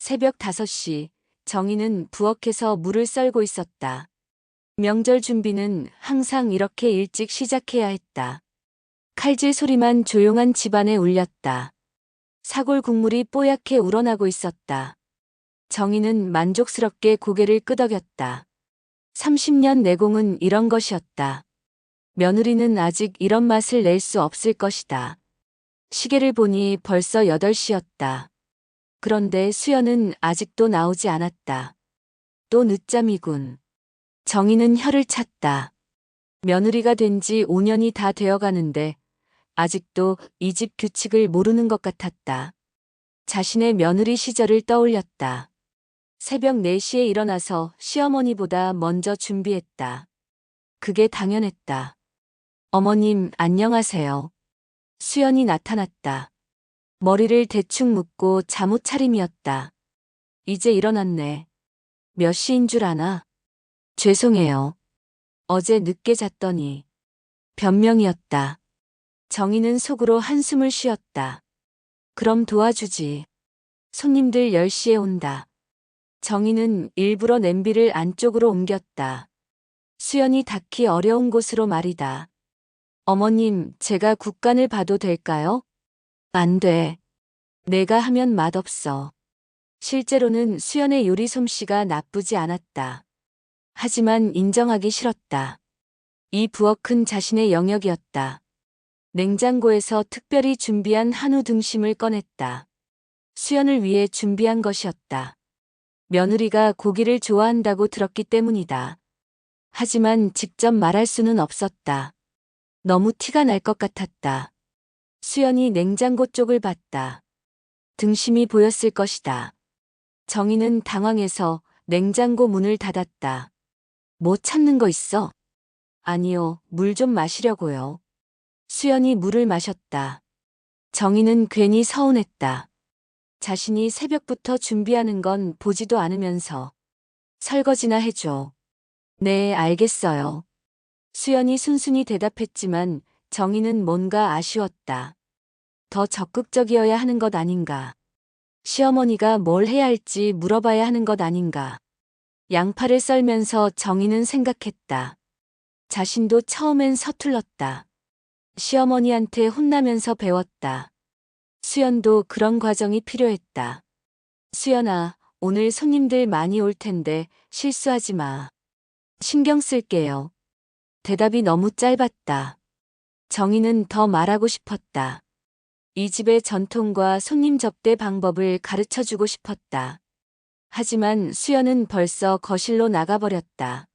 새벽 5시, 정희는 부엌에서 물을 썰고 있었다. 명절 준비는 항상 이렇게 일찍 시작해야 했다. 칼질 소리만 조용한 집안에 울렸다. 사골 국물이 뽀얗게 우러나고 있었다. 정희는 만족스럽게 고개를 끄덕였다. 30년 내공은 이런 것이었다. 며느리는 아직 이런 맛을 낼 수 없을 것이다. 시계를 보니 벌써 8시였다. 그런데 수연은 아직도 나오지 않았다. 또 늦잠이군. 정희는 혀를 찼다. 며느리가 된 지 5년이 다 되어가는데 아직도 이 집 규칙을 모르는 것 같았다. 자신의 며느리 시절을 떠올렸다. 새벽 4시에 일어나서 시어머니보다 먼저 준비했다. 그게 당연했다. 어머님, 안녕하세요. 수연이 나타났다. 머리를 대충 묶고 잠옷 차림이었다. 이제 일어났네. 몇 시인 줄 아나? 죄송해요. 어제 늦게 잤더니. 변명이었다. 정희는 속으로 한숨을 쉬었다. 그럼 도와주지. 손님들 10시에 온다. 정희는 일부러 냄비를 안쪽으로 옮겼다. 수연이 닿기 어려운 곳으로 말이다. 어머님, 제가 국간을 봐도 될까요? 안 돼. 내가 하면 맛없어. 실제로는 수연의 요리 솜씨가 나쁘지 않았다. 하지만 인정하기 싫었다. 이 부엌은 자신의 영역이었다. 냉장고에서 특별히 준비한 한우 등심을 꺼냈다. 수연을 위해 준비한 것이었다. 며느리가 고기를 좋아한다고 들었기 때문이다. 하지만 직접 말할 수는 없었다. 너무 티가 날 것 같았다. 수연이 냉장고 쪽을 봤다. 등심이 보였을 것이다. 정희는 당황해서 냉장고 문을 닫았다. 뭐 찾는 거 있어? 아니요, 물 좀 마시려고요. 수연이 물을 마셨다. 정희는 괜히 서운했다. 자신이 새벽부터 준비하는 건 보지도 않으면서. 설거지나 해줘. 네, 알겠어요. 수연이 순순히 대답했지만 정희는 뭔가 아쉬웠다. 더 적극적이어야 하는 것 아닌가. 시어머니가 뭘 해야 할지 물어봐야 하는 것 아닌가. 양파를 썰면서 정희는 생각했다. 자신도 처음엔 서툴렀다. 시어머니한테 혼나면서 배웠다. 수연도 그런 과정이 필요했다. 수연아, 오늘 손님들 많이 올 텐데 실수하지 마. 신경 쓸게요. 대답이 너무 짧았다. 정희는 더 말하고 싶었다. 이 집의 전통과 손님 접대 방법을 가르쳐주고 싶었다. 하지만 수연은 벌써 거실로 나가버렸다.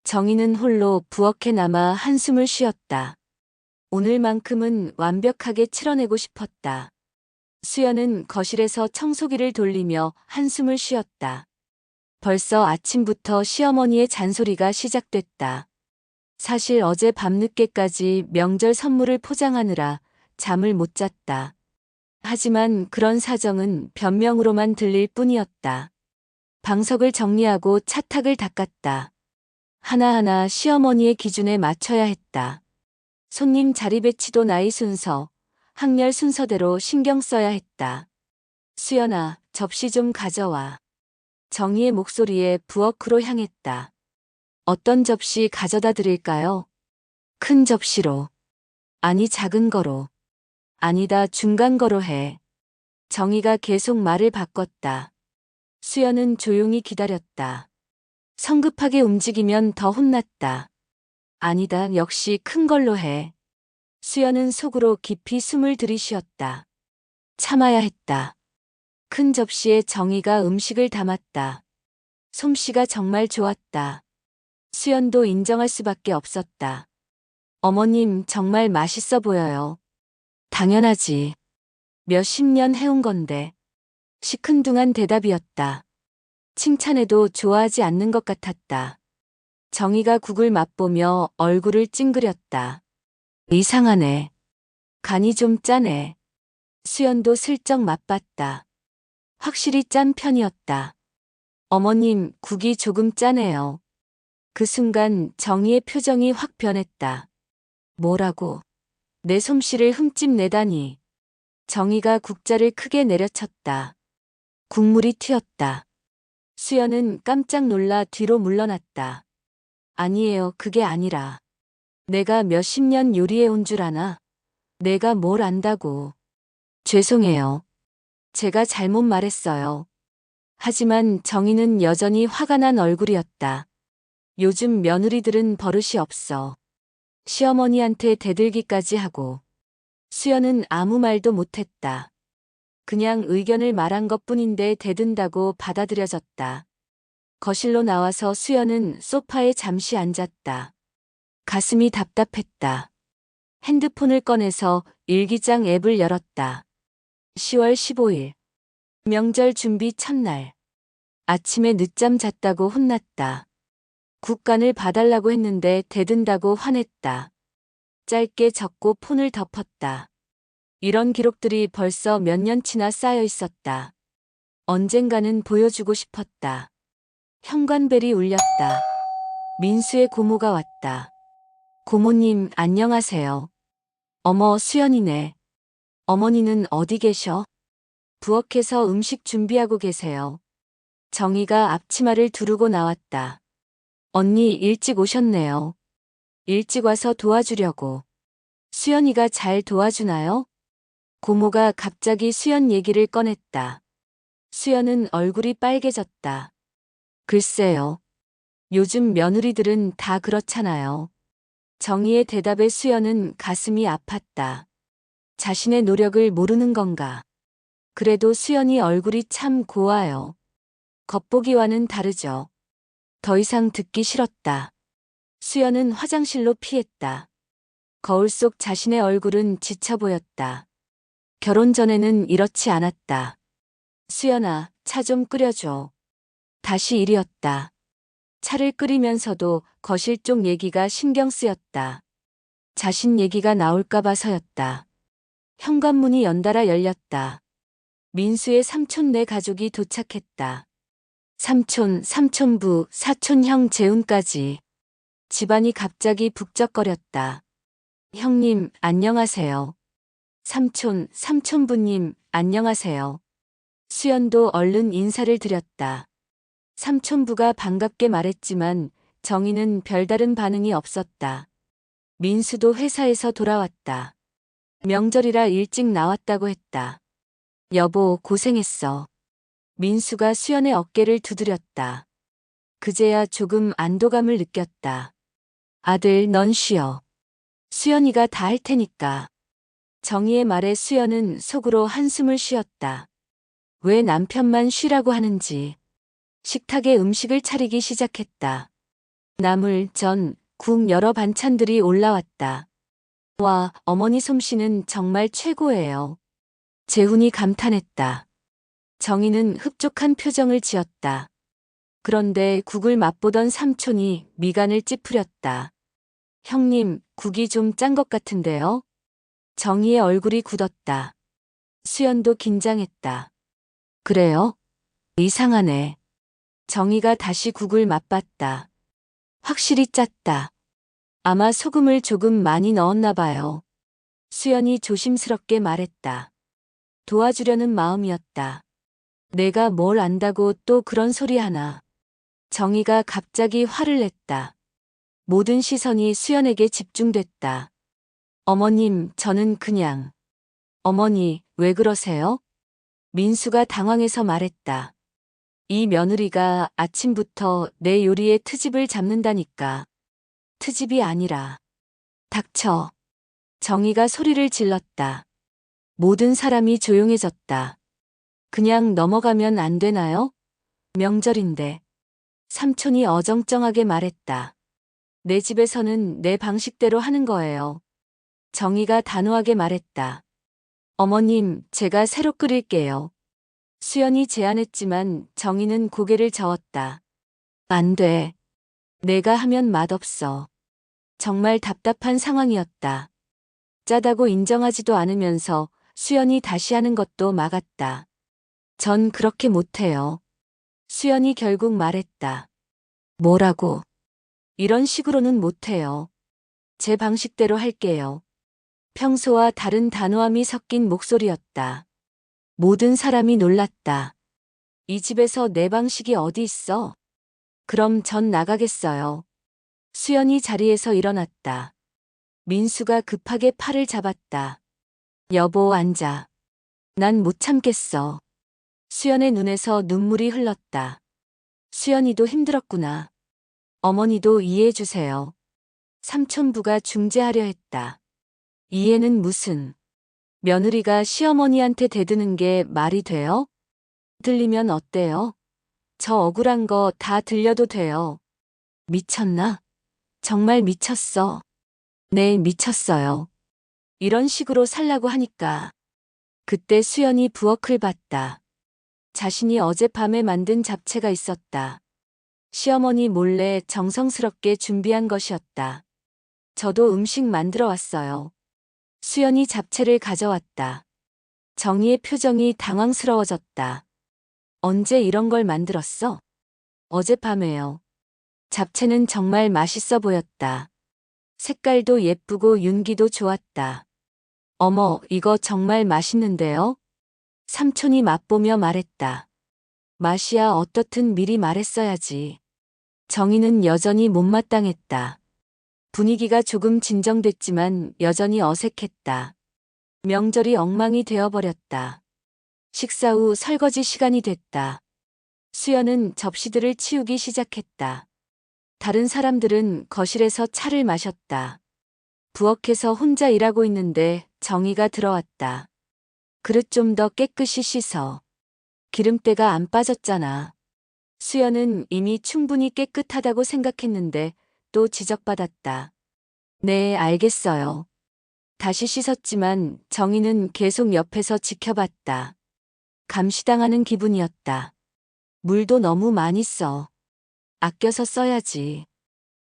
정희는 홀로 부엌에 남아 한숨을 쉬었다. 오늘만큼은 완벽하게 치러내고 싶었다. 수연은 거실에서 청소기를 돌리며 한숨을 쉬었다. 벌써 아침부터 시어머니의 잔소리가 시작됐다. 사실 어제 밤늦게까지 명절 선물을 포장하느라 잠을 못 잤다. 하지만 그런 사정은 변명으로만 들릴 뿐이었다. 방석을 정리하고 차탁을 닦았다. 하나하나 시어머니의 기준에 맞춰야 했다. 손님 자리 배치도 나이 순서, 학렬 순서대로 신경 써야 했다. 수연아, 접시 좀 가져와. 정희의 목소리에 부엌으로 향했다. 어떤 접시 가져다 드릴까요? 큰 접시로. 아니, 작은 거로. 아니다, 중간 거로 해. 정희가 계속 말을 바꿨다. 수연은 조용히 기다렸다. 성급하게 움직이면 더 혼났다. 아니다, 역시 큰 걸로 해. 수연은 속으로 깊이 숨을 들이쉬었다. 참아야 했다. 큰 접시에 정희가 음식을 담았다. 솜씨가 정말 좋았다. 수연도 인정할 수밖에 없었다. 어머님, 정말 맛있어 보여요. 당연하지. 몇십 년 해온 건데. 시큰둥한 대답이었다. 칭찬해도 좋아하지 않는 것 같았다. 정희가 국을 맛보며 얼굴을 찡그렸다. 이상하네. 간이 좀 짜네. 수연도 슬쩍 맛봤다. 확실히 짠 편이었다. 어머님, 국이 조금 짜네요. 그 순간 정희의 표정이 확 변했다. 뭐라고? 내 솜씨를 흠집내다니. 정희가 국자를 크게 내려쳤다. 국물이 튀었다. 수연은 깜짝 놀라 뒤로 물러났다. 아니에요, 그게 아니라. 내가 몇십 년 요리해 온 줄 아나? 내가 뭘 안다고. 죄송해요. 제가 잘못 말했어요. 하지만 정희는 여전히 화가 난 얼굴이었다. 요즘 며느리들은 버릇이 없어. 시어머니한테 대들기까지 하고. 수연은 아무 말도 못했다. 그냥 의견을 말한 것뿐인데 대든다고 받아들여졌다. 거실로 나와서 수연은 소파에 잠시 앉았다. 가슴이 답답했다. 핸드폰을 꺼내서 일기장 앱을 열었다. 10월 15일. 명절 준비 첫날. 아침에 늦잠 잤다고 혼났다. 국간을 봐달라고 했는데 대든다고 화냈다. 짧게 적고 폰을 덮었다. 이런 기록들이 벌써 몇 년치나 쌓여 있었다. 언젠가는 보여주고 싶었다. 현관벨이 울렸다. 민수의 고모가 왔다. 고모님, 안녕하세요. 어머, 수연이네. 어머니는 어디 계셔? 부엌에서 음식 준비하고 계세요. 정희가 앞치마를 두르고 나왔다. 언니 일찍 오셨네요. 일찍 와서 도와주려고. 수연이가 잘 도와주나요? 고모가 갑자기 수연 얘기를 꺼냈다. 수연은 얼굴이 빨개졌다. 글쎄요. 요즘 며느리들은 다 그렇잖아요. 정희의 대답에 수연은 가슴이 아팠다. 자신의 노력을 모르는 건가? 그래도 수연이 얼굴이 참 고와요. 겉보기와는 다르죠. 더 이상 듣기 싫었다. 수연은 화장실로 피했다. 거울 속 자신의 얼굴은 지쳐 보였다. 결혼 전에는 이렇지 않았다. 수연아, 차 좀 끓여줘. 다시 일이었다. 차를 끓이면서도 거실 쪽 얘기가 신경 쓰였다. 자신 얘기가 나올까 봐서였다. 현관문이 연달아 열렸다. 민수의 삼촌네 가족이 도착했다. 삼촌, 삼촌부, 사촌형 재훈까지. 집안이 갑자기 북적거렸다. 형님, 안녕하세요. 삼촌, 삼촌부님, 안녕하세요. 수연도 얼른 인사를 드렸다. 삼촌부가 반갑게 말했지만 정희는 별다른 반응이 없었다. 민수도 회사에서 돌아왔다. 명절이라 일찍 나왔다고 했다. 여보, 고생했어. 민수가 수연의 어깨를 두드렸다. 그제야 조금 안도감을 느꼈다. 아들, 넌 쉬어. 수연이가 다 할 테니까. 정희의 말에 수연은 속으로 한숨을 쉬었다. 왜 남편만 쉬라고 하는지. 식탁에 음식을 차리기 시작했다. 나물, 전, 국 여러 반찬들이 올라왔다. 와, 어머니 솜씨는 정말 최고예요. 재훈이 감탄했다. 정희는 흡족한 표정을 지었다. 그런데 국을 맛보던 삼촌이 미간을 찌푸렸다. 형님, 국이 좀 짠 것 같은데요? 정희의 얼굴이 굳었다. 수연도 긴장했다. 그래요? 이상하네. 정희가 다시 국을 맛봤다. 확실히 짰다. 아마 소금을 조금 많이 넣었나 봐요. 수연이 조심스럽게 말했다. 도와주려는 마음이었다. 내가 뭘 안다고 또 그런 소리 하나. 정희가 갑자기 화를 냈다. 모든 시선이 수연에게 집중됐다. 어머님, 저는 그냥. 어머니, 왜 그러세요? 민수가 당황해서 말했다. 이 며느리가 아침부터 내 요리에 트집을 잡는다니까. 트집이 아니라. 닥쳐. 정희가 소리를 질렀다. 모든 사람이 조용해졌다. 그냥 넘어가면 안 되나요? 명절인데. 삼촌이 어정쩡하게 말했다. 내 집에서는 내 방식대로 하는 거예요. 정희가 단호하게 말했다. 어머님, 제가 새로 끓일게요. 수연이 제안했지만 정희는 고개를 저었다. 안 돼. 내가 하면 맛없어. 정말 답답한 상황이었다. 짜다고 인정하지도 않으면서 수연이 다시 하는 것도 막았다. 전 그렇게 못해요. 수연이 결국 말했다. 뭐라고? 이런 식으로는 못해요. 제 방식대로 할게요. 평소와 다른 단호함이 섞인 목소리였다. 모든 사람이 놀랐다. 이 집에서 내 방식이 어디 있어? 그럼 전 나가겠어요. 수연이 자리에서 일어났다. 민수가 급하게 팔을 잡았다. 여보, 앉아. 난 못 참겠어. 수연의 눈에서 눈물이 흘렀다. 수연이도 힘들었구나. 어머니도 이해해 주세요. 삼촌부가 중재하려 했다. 이해는 무슨. 며느리가 시어머니한테 대드는 게 말이 돼요? 들리면 어때요? 저 억울한 거 다 들려도 돼요. 미쳤나? 정말 미쳤어. 네, 미쳤어요. 이런 식으로 살라고 하니까. 그때 수연이 부엌을 봤다. 자신이 어젯밤에 만든 잡채가 있었다. 시어머니 몰래 정성스럽게 준비한 것이었다. 저도 음식 만들어 왔어요. 수연이 잡채를 가져왔다. 정희의 표정이 당황스러워졌다. 언제 이런 걸 만들었어? 어젯밤에요. 잡채는 정말 맛있어 보였다. 색깔도 예쁘고 윤기도 좋았다. 어머, 이거 정말 맛있는데요? 삼촌이 맛보며 말했다. 맛이야 어떻든 미리 말했어야지. 정희는 여전히 못마땅했다. 분위기가 조금 진정됐지만 여전히 어색했다. 명절이 엉망이 되어버렸다. 식사 후 설거지 시간이 됐다. 수연은 접시들을 치우기 시작했다. 다른 사람들은 거실에서 차를 마셨다. 부엌에서 혼자 일하고 있는데 정희가 들어왔다. 그릇 좀 더 깨끗이 씻어. 기름때가 안 빠졌잖아. 수연은 이미 충분히 깨끗하다고 생각했는데 또 지적받았다. 네, 알겠어요. 다시 씻었지만 정희는 계속 옆에서 지켜봤다. 감시당하는 기분이었다. 물도 너무 많이 써. 아껴서 써야지.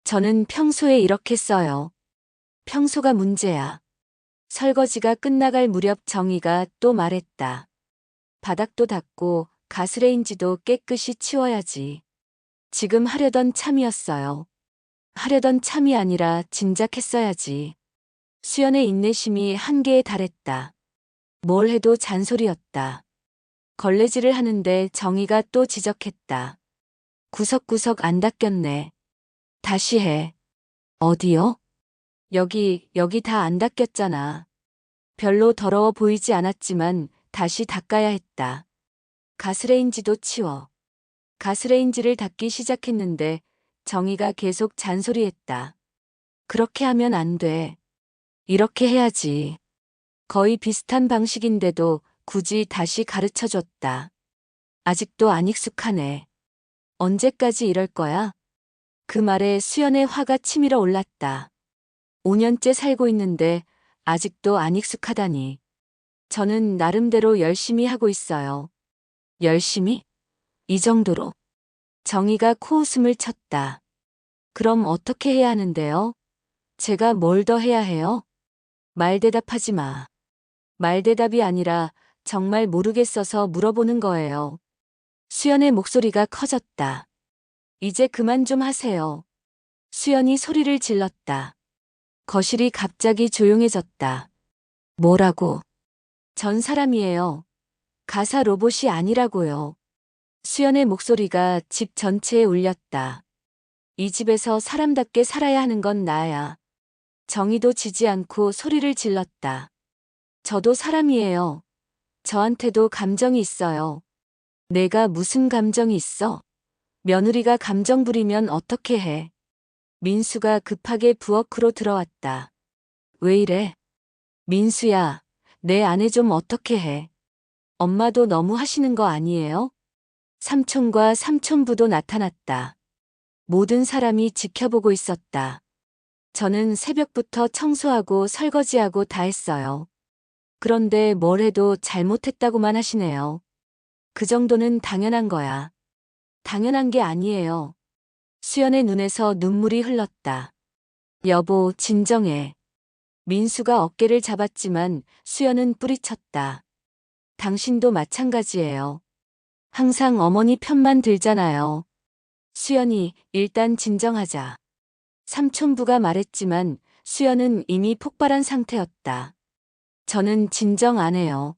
저는 평소에 이렇게 써요. 평소가 문제야. 설거지가 끝나갈 무렵 정희가 또 말했다. 바닥도 닦고 가스레인지도 깨끗이 치워야지. 지금 하려던 참이었어요. 하려던 참이 아니라 진작 했어야지. 수연의 인내심이 한계에 달했다. 뭘 해도 잔소리였다. 걸레질을 하는데 정희가 또 지적했다. 구석구석 안 닦였네. 다시 해. 어디요? 여기 다 안 닦였잖아. 별로 더러워 보이지 않았지만 다시 닦아야 했다. 가스레인지도 치워. 가스레인지를 닦기 시작했는데 정희가 계속 잔소리했다. 그렇게 하면 안 돼. 이렇게 해야지. 거의 비슷한 방식인데도 굳이 다시 가르쳐 줬다. 아직도 안 익숙하네. 언제까지 이럴 거야? 그 말에 수연의 화가 치밀어 올랐다. 5년째 살고 있는데 아직도 안 익숙하다니. 저는 나름대로 열심히 하고 있어요. 열심히? 이 정도로. 정희가 코웃음을 쳤다. 그럼 어떻게 해야 하는데요? 제가 뭘 더 해야 해요? 말대답하지 마. 말대답이 아니라 정말 모르겠어서 물어보는 거예요. 수연의 목소리가 커졌다. 이제 그만 좀 하세요. 수연이 소리를 질렀다. 거실이 갑자기 조용해졌다. 뭐라고? 전 사람이에요. 가사 로봇이 아니라고요. 수연의 목소리가 집 전체에 울렸다. 이 집에서 사람답게 살아야 하는 건 나야. 정희도 지지 않고 소리를 질렀다. 저도 사람이에요. 저한테도 감정이 있어요. 내가 무슨 감정이 있어? 며느리가 감정 부리면 어떻게 해? 민수가 급하게 부엌으로 들어왔다. 왜 이래? 민수야, 내 아내 좀 어떻게 해? 엄마도 너무 하시는 거 아니에요? 삼촌과 삼촌부도 나타났다. 모든 사람이 지켜보고 있었다. 저는 새벽부터 청소하고 설거지하고 다 했어요. 그런데 뭘 해도 잘못했다고만 하시네요. 그 정도는 당연한 거야. 당연한 게 아니에요. 수연의 눈에서 눈물이 흘렀다. 여보, 진정해. 민수가 어깨를 잡았지만 수연은 뿌리쳤다. 당신도 마찬가지예요. 항상 어머니 편만 들잖아요. 수연이, 일단 진정하자. 삼촌부가 말했지만 수연은 이미 폭발한 상태였다. 저는 진정 안 해요.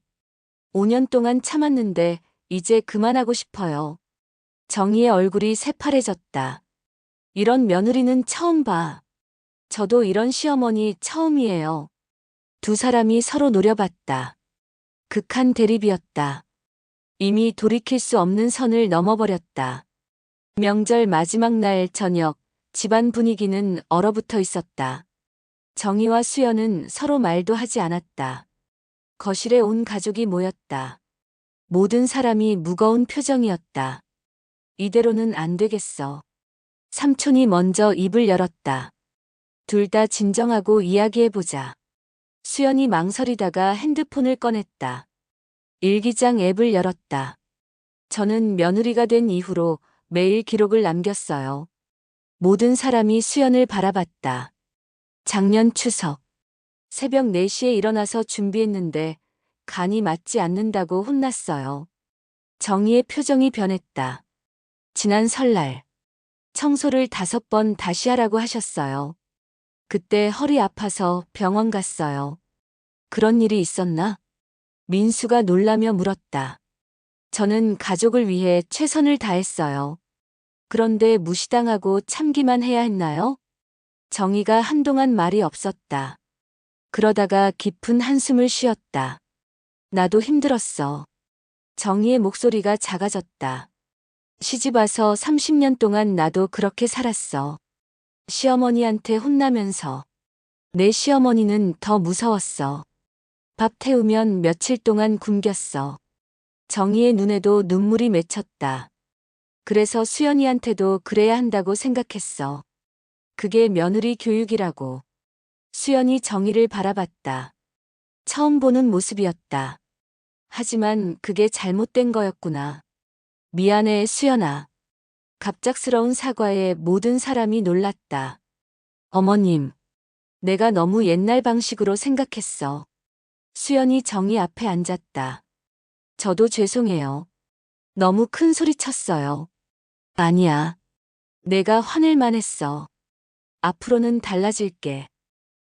5년 동안 참았는데 이제 그만하고 싶어요. 정희의 얼굴이 새파래졌다. 이런 며느리는 처음 봐. 저도 이런 시어머니 처음이에요. 두 사람이 서로 노려봤다. 극한 대립이었다. 이미 돌이킬 수 없는 선을 넘어버렸다. 명절 마지막 날 저녁, 집안 분위기는 얼어붙어 있었다. 정희와 수연은 서로 말도 하지 않았다. 거실에 온 가족이 모였다. 모든 사람이 무거운 표정이었다. 이대로는 안 되겠어. 삼촌이 먼저 입을 열었다. 둘 다 진정하고 이야기해보자. 수연이 망설이다가 핸드폰을 꺼냈다. 일기장 앱을 열었다. 저는 며느리가 된 이후로 매일 기록을 남겼어요. 모든 사람이 수연을 바라봤다. 작년 추석. 새벽 4시에 일어나서 준비했는데 간이 맞지 않는다고 혼났어요. 정희의 표정이 변했다. 지난 설날. 청소를 5번 다시 하라고 하셨어요. 그때 허리 아파서 병원 갔어요. 그런 일이 있었나? 민수가 놀라며 물었다. 저는 가족을 위해 최선을 다했어요. 그런데 무시당하고 참기만 해야 했나요? 정희가 한동안 말이 없었다. 그러다가 깊은 한숨을 쉬었다. 나도 힘들었어. 정희의 목소리가 작아졌다. 시집와서 30년 동안 나도 그렇게 살았어. 시어머니한테 혼나면서. 내 시어머니는 더 무서웠어. 밥 태우면 며칠 동안 굶겼어. 정희의 눈에도 눈물이 맺혔다. 그래서 수연이한테도 그래야 한다고 생각했어. 그게 며느리 교육이라고. 수연이 정희를 바라봤다. 처음 보는 모습이었다. 하지만 그게 잘못된 거였구나. 미안해, 수연아. 갑작스러운 사과에 모든 사람이 놀랐다. 어머님, 내가 너무 옛날 방식으로 생각했어. 수연이 정희 앞에 앉았다. 저도 죄송해요. 너무 큰 소리 쳤어요. 아니야. 내가 화낼만 했어. 앞으로는 달라질게.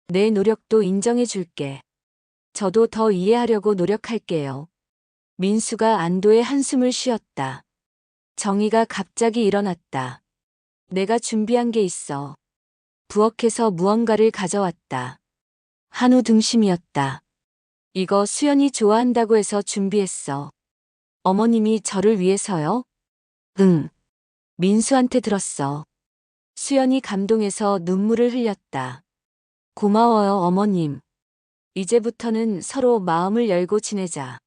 내 노력도 인정해줄게. 저도 더 이해하려고 노력할게요. 민수가 안도의 한숨을 쉬었다. 정희가 갑자기 일어났다. 내가 준비한 게 있어. 부엌에서 무언가를 가져왔다. 한우 등심이었다. 이거 수연이 좋아한다고 해서 준비했어. 어머님이 저를 위해서요? 응. 민수한테 들었어. 수연이 감동해서 눈물을 흘렸다. 고마워요, 어머님. 이제부터는 서로 마음을 열고 지내자.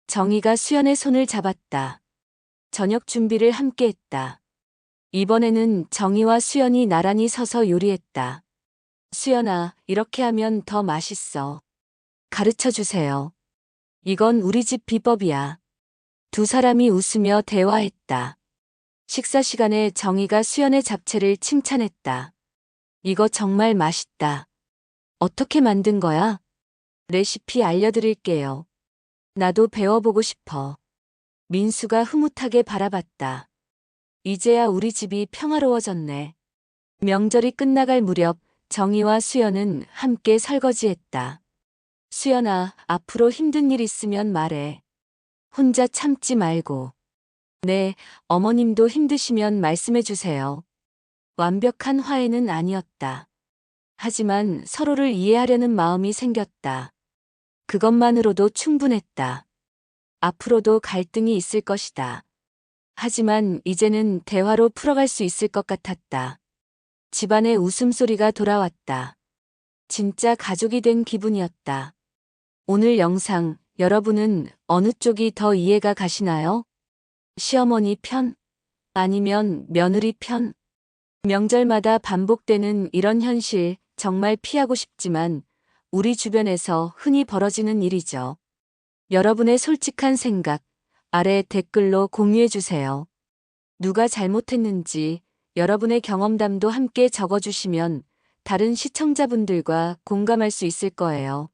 정희가 수연의 손을 잡았다. 저녁 준비를 함께 했다. 이번에는 정희와 수연이 나란히 서서 요리했다. 수연아, 이렇게 하면 더 맛있어. 가르쳐 주세요. 이건 우리 집 비법이야. 두 사람이 웃으며 대화했다. 식사 시간에 정희가 수연의 잡채를 칭찬했다. 이거 정말 맛있다. 어떻게 만든 거야? 레시피 알려드릴게요. 나도 배워보고 싶어. 민수가 흐뭇하게 바라봤다. 이제야 우리 집이 평화로워졌네. 명절이 끝나갈 무렵 정희와 수연은 함께 설거지했다. 수연아, 앞으로 힘든 일 있으면 말해. 혼자 참지 말고. 네, 어머님도 힘드시면 말씀해 주세요. 완벽한 화해는 아니었다. 하지만 서로를 이해하려는 마음이 생겼다. 그것만으로도 충분했다. 앞으로도 갈등이 있을 것이다. 하지만 이제는 대화로 풀어갈 수 있을 것 같았다. 집안에 웃음소리가 돌아왔다. 진짜 가족이 된 기분이었다. 오늘 영상, 여러분은 어느 쪽이 더 이해가 가시나요? 시어머니 편? 아니면 며느리 편? 명절마다 반복되는 이런 현실 정말 피하고 싶지만 우리 주변에서 흔히 벌어지는 일이죠. 여러분의 솔직한 생각 아래 댓글로 공유해주세요. 누가 잘못했는지 여러분의 경험담도 함께 적어주시면 다른 시청자분들과 공감할 수 있을 거예요.